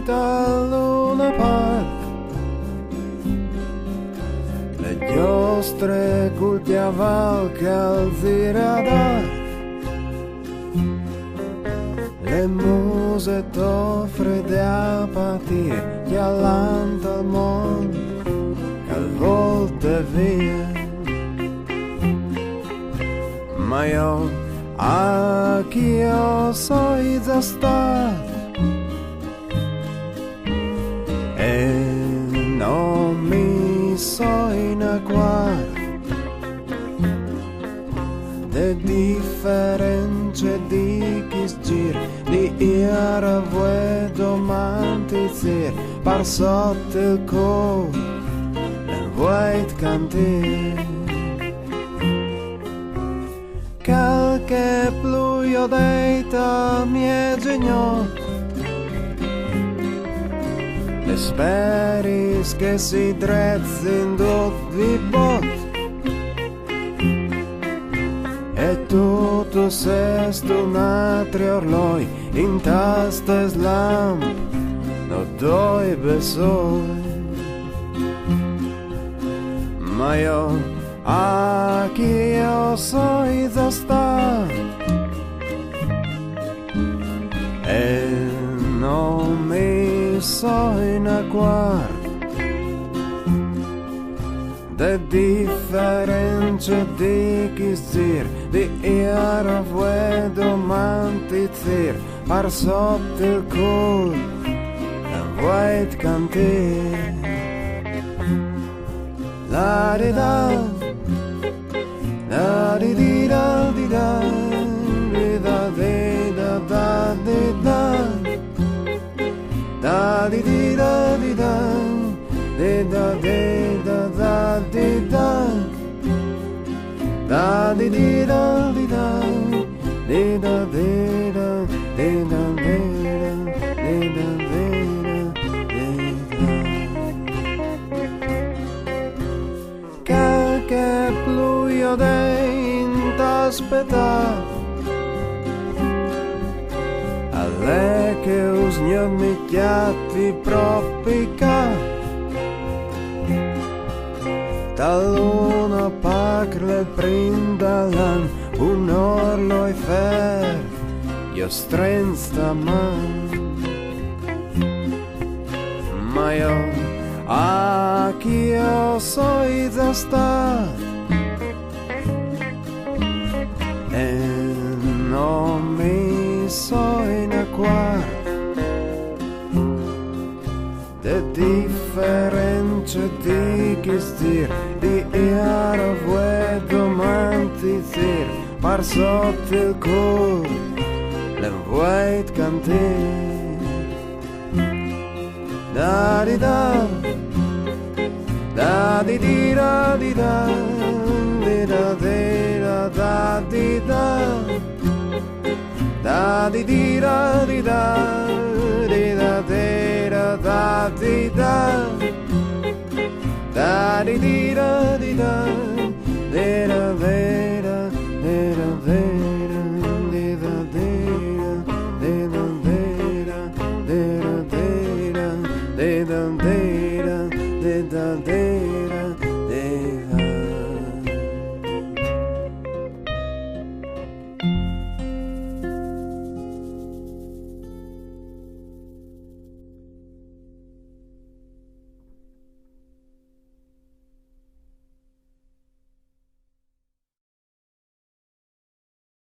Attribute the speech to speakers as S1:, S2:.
S1: al Luna Park. Le giostre culti a valche al radar. Le muse fredde apatie che allanta il mondo che a volte via. Ma io a chi io sono già stato e non mi so in acquario le differenze di chi gira di ieri vuoi domani zir par sotto il cuore e vuoi cantare qualche pluio deita mie genio le speris che si drezzi in tutti bot e tutto sesto un altro orloi in tasta e slamp no doi besoi ma io a chi io sono già stato e non mi so in acquario de differenze di chi zir di ieri vuoi domani zir par sotto il cuore e vuoi cantare la di da da di di da di da di da di da da di da da di di da di da di da di da da di da da di di da di da di da di da di da di da che pluio t'aspettava a lei che usgnami chiatti propri ca taluna pacle prindalan un orlo e fer io strenza man ma io a chi io sono già stato e non mi so in acquario de differenze di chi zir di ieri vuoi domani zir par sotto il cuore le vuoi cantare da di da da di di da di da di da di da da di da da di di da di da di da di da da di da da di di da di da